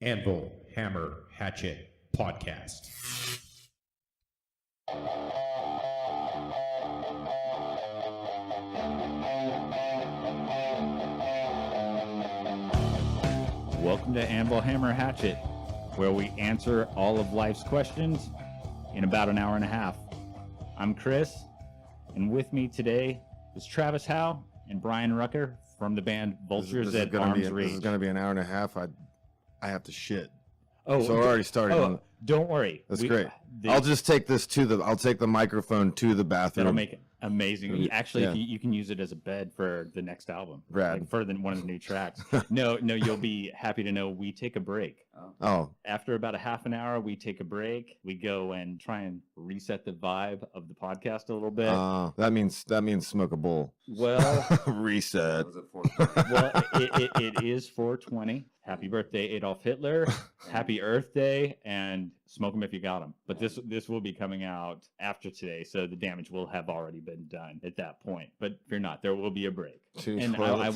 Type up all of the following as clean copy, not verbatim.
Anvil, Hammer, Hatchet podcast. Welcome to Anvil Hammer Hatchet, where we answer all of life's questions in about an hour and a half. I'm Chris, and with me today is Travis Howe and Brian Rucker from the band Vultures at Arm's Reach. This is going to be an hour and a half. I have to shit. Oh, so we're already starting. Oh, don't worry. That's great. I'll just take this I'll take the microphone to the bathroom. That'll make it amazing. Actually, you can use it as a bed for the next album. Rad. Like for one of the new tracks. No, you'll be happy to know we take a break. Oh. After about a half an hour, we take a break. We go and try and reset the vibe of the podcast a little bit. That means smoke a bowl. Well, reset. Well, it is 420. Happy birthday, Adolf Hitler. Happy Earth Day, and smoke them if you got them. But this will be coming out after today, so the damage will have already been done at that point. But fear not, there will be a break. And I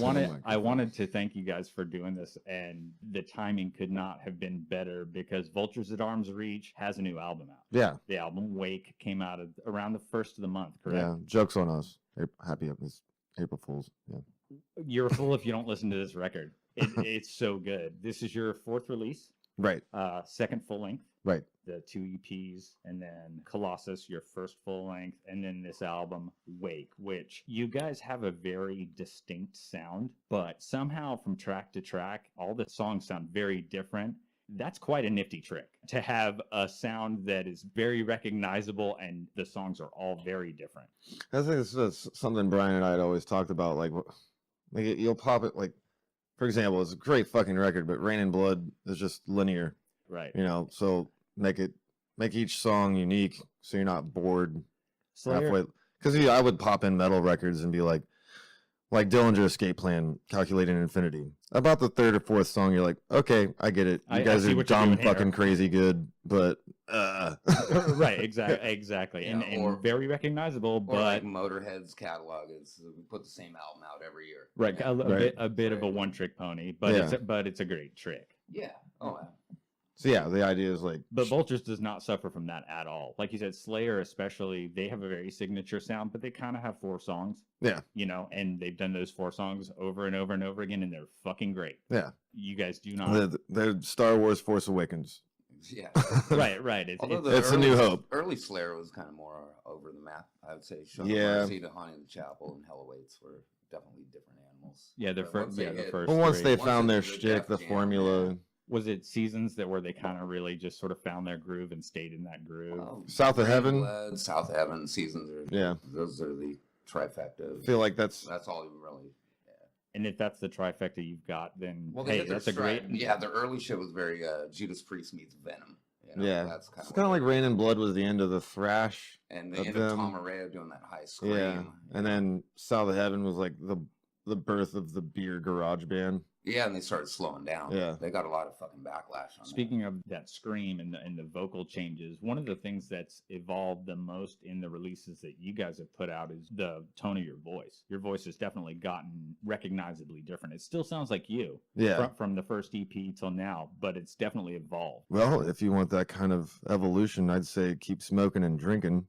wanted to thank you guys for doing this, and the timing could not have been better because Vultures at Arm's Reach has a new album out. Yeah. The album Wake came out around the 1st of the month, correct? Yeah. Joke's on us. Happy it's April Fools. Yeah. You're a fool if you don't listen to this record. It's so good. This is your 4th release. Right. Second full length. Right. The 2 EPs, and then Colossus, your first full length, and then this album, Wake, which you guys have a very distinct sound, but somehow from track to track, all the songs sound very different. That's quite a nifty trick, to have a sound that is very recognizable and the songs are all very different. I think it's something Brian and I had always talked about, like you'll pop it, like, for example, it's a great fucking record, but Rain and Blood is just linear. Right. So make each song unique so you're not bored halfway. Because I would pop in metal records and be like Dillinger Escape Plan, Calculating Infinity. About the 3rd or 4th song, you're like, okay, I get it. You guys are dumb, fucking crazy good, but right, exactly, yeah, and very recognizable. But like Motorhead's catalog is, we put the same album out every year. Right, a bit of a one-trick pony, but it's a great trick. Yeah. Oh. So yeah, the idea is like... But Vultures does not suffer from that at all. Like you said, Slayer especially, they have a very signature sound, but they kind of have 4 songs. Yeah. And they've done those 4 songs over and over and over again, and they're fucking great. Yeah. You guys do not... They're Star Wars Force Awakens. Yeah. right. It's a new hope. Early Slayer was kind of more over the map, I would say. Mercy to Haunting the Chapel and Hell Awaits were definitely different animals. Yeah, the first. Well, once they found their shtick, the formula... Yeah. Was it Seasons where they kind of really just sort of found their groove and stayed in that groove? South of Heaven? Blood, South of Heaven, Seasons are those are the trifecta. I feel like that's all you really. Yeah. And if that's the trifecta you've got, then that's a great. Yeah, the early shit was very Judas Priest meets Venom. That's kind of like Rain and Blood was the end of the thrash, and the end of Tom Araya doing that high scream. Yeah, and then South of Heaven was like the birth of the beer garage band. Yeah, and they started slowing down. Yeah. They got a lot of fucking backlash on Speaking of that scream and the vocal changes, one of the things that's evolved the most in the releases that you guys have put out is the tone of your voice. Your voice has definitely gotten recognizably different. It still sounds like you from the first EP till now, but it's definitely evolved. Well, if you want that kind of evolution, I'd say keep smoking and drinking.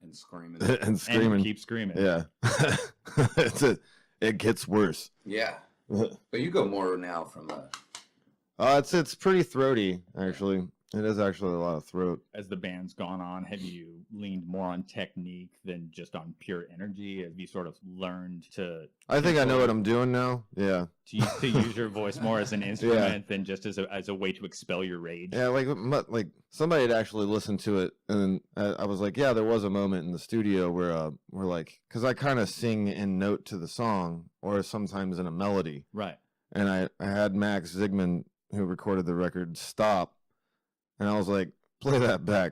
And screaming. and screaming. And keep screaming. Yeah. It gets worse. Yeah. But you go more now from it's pretty throaty, actually. It is actually a lot of throat. As the band's gone on, have you leaned more on technique than just on pure energy? Have you sort of learned to... I think I know what I'm doing now. Yeah. To use your voice more as an instrument than just as a way to expel your rage. Yeah, like somebody had actually listened to it, and I was like, yeah, there was a moment in the studio where we're like, because I kind of sing in note to the song, or sometimes in a melody. Right. And I had Max Zigman, who recorded the record, stop. And I was like, play that back.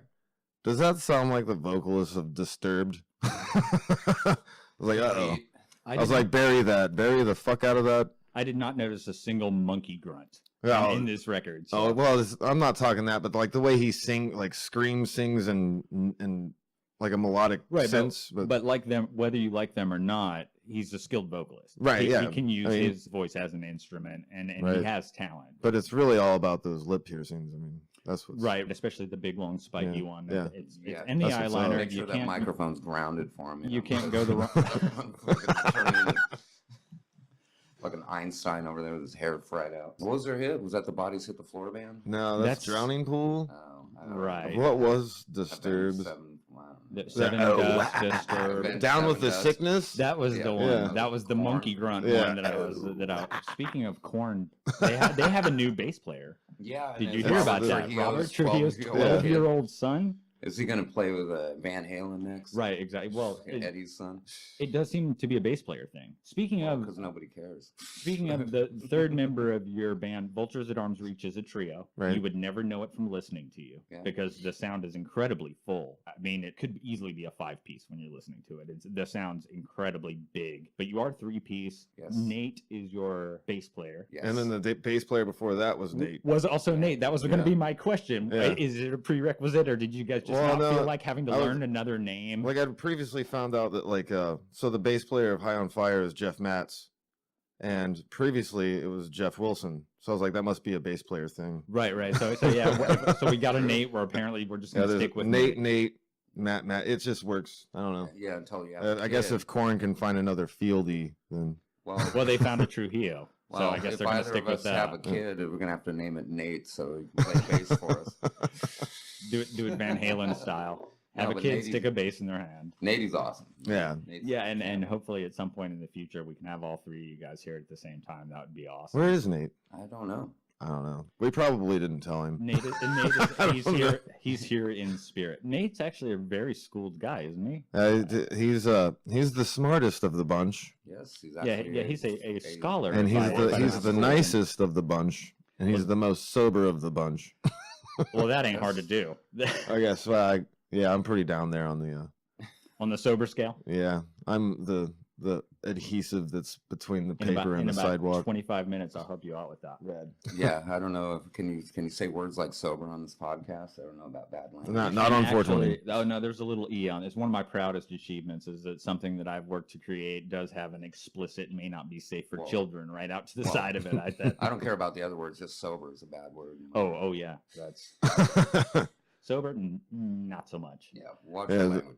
Does that sound like the vocalist of Disturbed? I was like, uh-oh. I was like, bury that. Bury the fuck out of that. I did not notice a single monkey grunt in this record. So. Oh, well, I'm not talking that, but like the way he sings, like sings and like a melodic Right, sense. but like them, whether you like them or not, he's a skilled vocalist. Right, He yeah. can use I mean- his voice as an instrument, and Right. he has talent. But it's really all about those lip piercings. I mean, that's what's Right, especially the big long spiky one. yeah. It's Yeah, and the that's what's up. eyeliner. Make You sure that can't. microphone's grounded for him. You can't go the wrong. Fucking Einstein over there with his hair fried out. What was their hit? Was that the Bodies Hit the Floor band? No, that's That's- Drowning Pool. Oh, I don't know. Right. What was That band was Disturbed? seven- wow. The Seven Oh, Dust, wow. Disturbed. Down with the Dust. Sickness. That was Yeah. the one. Yeah. That was the Korn. monkey grunt Yeah. one that I. Speaking of Korn, they have a new bass player. Yeah. Did and you it's hear Robert about that? Trujillo's Robert Trujillo's 12-year-old kid. 12-year-old son. Is he going to play with Van Halen next? Right, exactly. Well, Eddie's son. it does seem to be a bass player thing. Speaking of Because nobody cares. Speaking of the third member of your band, Vultures at Arm's Reach is a trio. Right. You would never know it from listening to you Yeah. because the sound is incredibly full. I mean, it could easily be a 5-piece when you're listening to it. The sound's incredibly big, but you are 3-piece. Yes. Nate is your bass player. Yes. And then the bass player before that was Nate. Was also Nate. That was going to Yeah. be my question. Yeah. Is it a prerequisite, or did you guys just Well, not no, feel like having to I was- learn another name? Like I'd previously found out that so the bass player of High on Fire is Jeff Matz, and previously it was Jeff Wilson. So I was like, that must be a bass player thing. Right. So yeah. So we got a Nate. Where apparently we're just Yeah, going to there's stick with Nate, Matt. It just works. I don't know. Yeah, until you have a I guess kid. if Korn can find another Fieldy, then Well, Well, they found a Trujillo, so well, I guess if they're going to either stick of with us have a that. kid, we're going to have to name it Nate so he can play bass for us. Do it Van Halen style. Have No, a but kid Nate- stick a bass in their hand. Nate's awesome. Yeah. Nate's Yeah, and hopefully at some point in the future we can have all three of you guys here at the same time. That would be awesome. where is Nate? I don't know. I don't know. We probably didn't tell him. Nate I he's don't know. here. He's here in spirit. Nate's actually a very schooled guy, isn't he? He's the smartest of the bunch, Yes, he's Yeah, actually yeah. He's a scholar. and by- by he's the school. nicest of the bunch, and he's the most sober of the bunch. Well, that ain't hard to do. I guess. I'm pretty down there on the. On the sober scale. Yeah, I'm the adhesive that's between the In paper and the about sidewalk. 25 minutes, I'll help you out with that. Red. Yeah, I don't know. Can you say words like sober on this podcast? I don't know about bad language. Not on 420. Actually, oh no, there's a little E on it. It's one of my proudest achievements is that something that I've worked to create does have an explicit may not be safe for Well- children right out to the well, side of it. I thought, I don't care about the other words. Just sober is a bad word. oh yeah, that's sober, not so much. Yeah, watch Yeah, your the- language.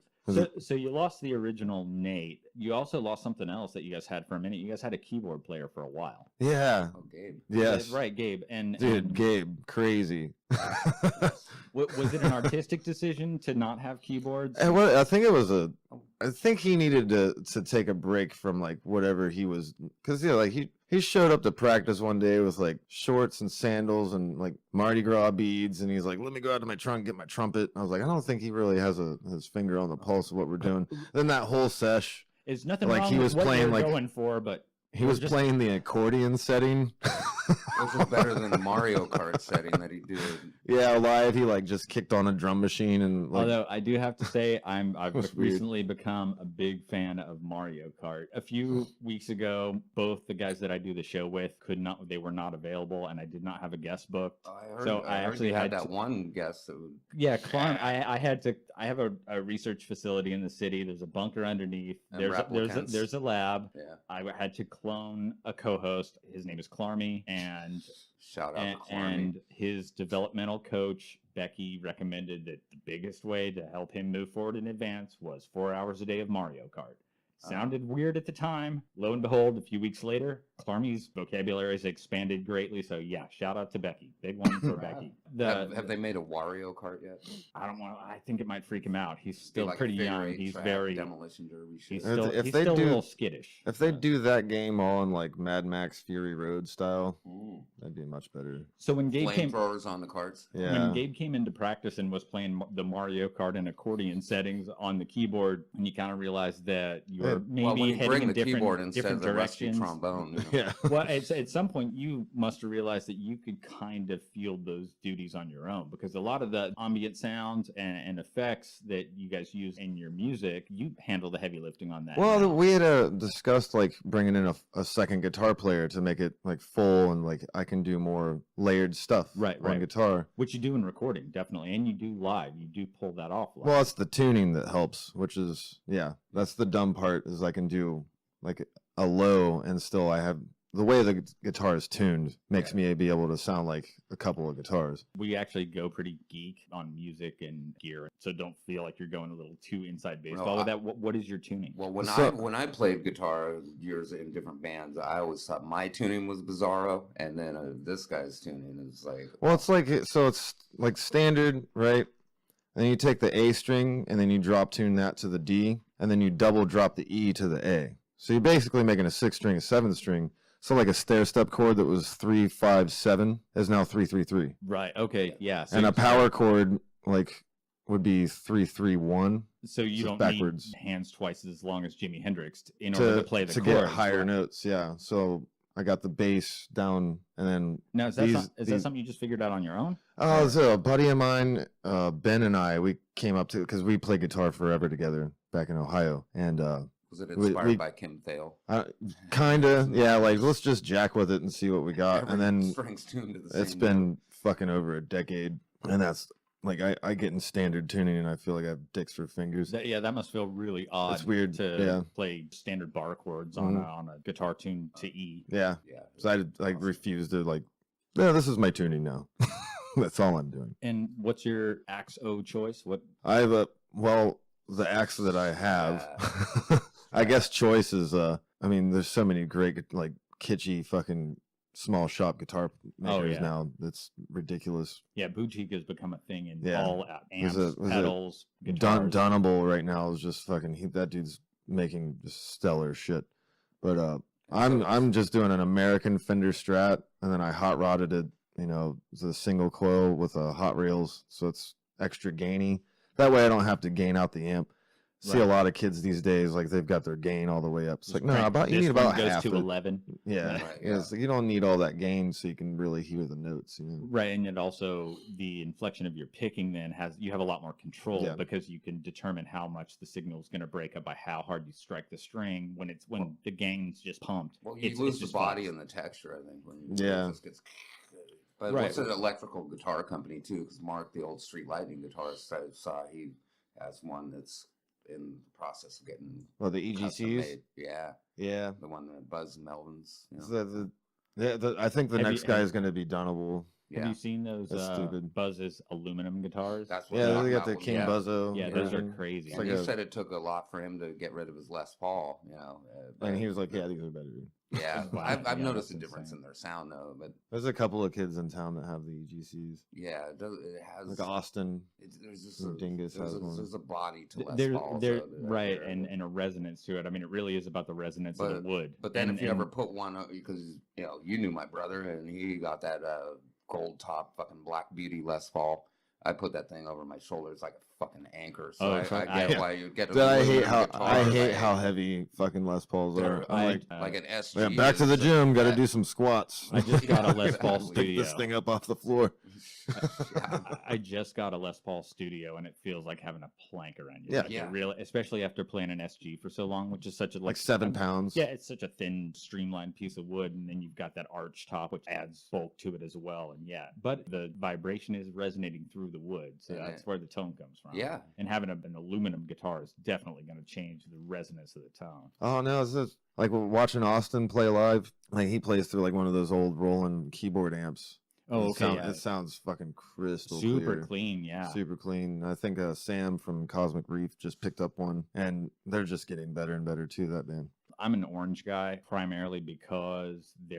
So you lost the original Nate. You also lost something else that you guys had for a minute. You guys had a keyboard player for a while. Yeah. Oh, Gabe. Yes. Right, Gabe. And Dude, Gabe, crazy. was it an artistic decision to not have keyboards? I think it was I think he needed to take a break from like whatever he was, because like he showed up to practice one day with like shorts and sandals and like Mardi Gras beads, and he's like, "Let me go out to my trunk and get my trumpet." I was like, I don't think he really has his finger on the pulse of what we're doing. Then that whole sesh, It's nothing like, wrong he with was what playing, you're like- going for, but he was just- playing the accordion setting. This was better than the Mario Kart setting that he did. Yeah, live. He like just kicked on a drum machine and like. Although I do have to say, I've That's weird. recently become a big fan of Mario Kart. A few weeks ago, both the guys that I do the show with they were not available, and I did not have a guest booked. I I heard actually you had that to- one guest that would. Yeah, I have a research facility in the city. There's a bunker underneath. And There's replicants. a lab. Yeah. I had to clone a co-host. His name is Clarmy, and Shout out to Clarmy. and his developmental coach Becky recommended that the biggest way to help him move forward in advance was 4 hours a day of Mario Kart. Sounded weird at the time. Lo and behold, a few weeks later, Clarmy's vocabulary has expanded greatly. So yeah, shout out to Becky. Big one for Becky. Have they made a Wario Kart yet? I don't want. I think it might freak him out. He's Be still like a pretty figure young. eight He's track very. demolition derby He's shit. If- still. if He's they still a do- little skittish. If they do that game all in like Mad Max Fury Road style, Ooh. that'd be much better. So when Gabe came. Flamethrowers on the carts. Yeah. When Gabe came into practice and was playing the Mario Kart and accordion settings on the keyboard, and you kind of realized that you were maybe Well, when you heading bring in the keyboard different, instead different of the rusty directions. trombone. You know? Yeah. Well, at some point, you must have realized that you could kind of field those duties on your own, because a lot of the ambient sounds and effects that you guys use in your music, you handle the heavy lifting on that. Well, now. we had discussed like bringing in a second guitar player to make it like full, and like I can do more layered stuff on guitar. Which you do in recording, definitely. And you do live. You do pull that off live. Well, it's the tuning that helps, which is, yeah, that's the dumb part, is I can do like a low and still I have, the way the guitar is tuned makes me be able to sound like a couple of guitars. We actually go pretty geek on music and gear, so don't feel like you're going a little too inside baseball with that. What is your tuning? Well, when I played guitar years in different bands, I always thought my tuning was bizarro, and then this guy's tuning is like... Well, it's like standard, right? And then you take the A string, and then you drop tune that to the D, and then you double drop the E to the A. So you're basically making a 6 string, a 7 string. So like a stair step chord that was 3 5 7 is now 3 3 3. Right. Okay. Yeah. So and a power chord like would be 3 3 1. So you don't backwards. Need hands twice as long as Jimi Hendrix in order to play the chords. Get higher notes. Yeah. So I got the bass down, and then now is that something you just figured out on your own? Oh, so a buddy of mine, Ben and I, we came up to, because we played guitar forever together back in Ohio, and was it inspired by Kim Thale? Kinda, yeah. Like, let's just jack with it and see what we got. Every and then strings tuned to the it's been fucking over a decade, and that's like I get in standard tuning, and I feel like I have dicks for fingers. That must feel really odd. It's weird to play standard bar chords on a guitar tune to E. Yeah. So I like refuse to like. No, this is my tuning now. That's all I'm doing. And what's your axe-O choice? What I have the axe that I have. I guess choice is I mean, there's so many great like kitschy fucking small shop guitar makers now. That's ridiculous. Yeah, boutique has become a thing in all amps, was pedals, guitars. Dunnable right now is just fucking that dude's making just stellar shit. But I'm just doing an American Fender Strat, and then I hot rodded it, the single coil with a hot rails, so it's extra gainy. That way I don't have to gain out the amp. See a lot of kids these days, like they've got their gain all the way up. It's like, no, you need about half. Goes to 11. Yeah, so you don't need all that gain, so you can really hear the notes. Right, and it also the inflection of your picking then you have a lot more control because you can determine how much the signal is going to break up by how hard you strike the string when the gain's just pumped. Well, you lose the body and the texture, I think. It just gets... But what's an electrical guitar company too? Because Mark, the old Street Lightning guitarist, I saw he has one that's in the process of getting. Well, the EGCs. Yeah. The one that Buzz Melvin's. I think the next guy is going to be Dunnable. Have you seen those Buzz's aluminum guitars? That's what they got the King Buzzo. Yeah, those are crazy. And he said it took a lot for him to get rid of his Les Paul. And he was like, "Yeah, these are better." Yeah, I've noticed a difference in their sound though. But there's a couple of kids in town that have the EGCs. Yeah, it has like Austin. There's just Dingus has one. There's a body to Les Paul. Right, and a resonance to it. I mean, it really is about the resonance of the wood. But then if you ever put one, because you knew my brother, and he got that gold top fucking Black Beauty Les Paul. I put that thing over my shoulder. It's like a fucking anchor. So I get why you get. I hate how heavy fucking Les Pauls are. Like an SG. Yeah, back to the gym. Got to do some squats. I just got a Les Paul Studio. Pick this thing up off the floor. I just got a Les Paul Studio, and it feels like having a plank around you. Yeah. Especially after playing an SG for so long, which is such a like 7 pounds. Yeah, it's such a thin, streamlined piece of wood, and then you've got that arch top, which adds bulk to it as well. And but the vibration is resonating through the wood, so that's where the tone comes from. Yeah, and having an aluminum guitar is definitely going to change the resonance of the tone. Oh no, it's just like watching Austin play live. Like he plays through like one of those old Roland keyboard amps. Oh, okay. It sounds fucking crystal super clear. Clean, yeah. Super clean. I think Sam from Cosmic Reef just picked up one, and they're just getting better and better too, that band. I'm an orange guy primarily because they're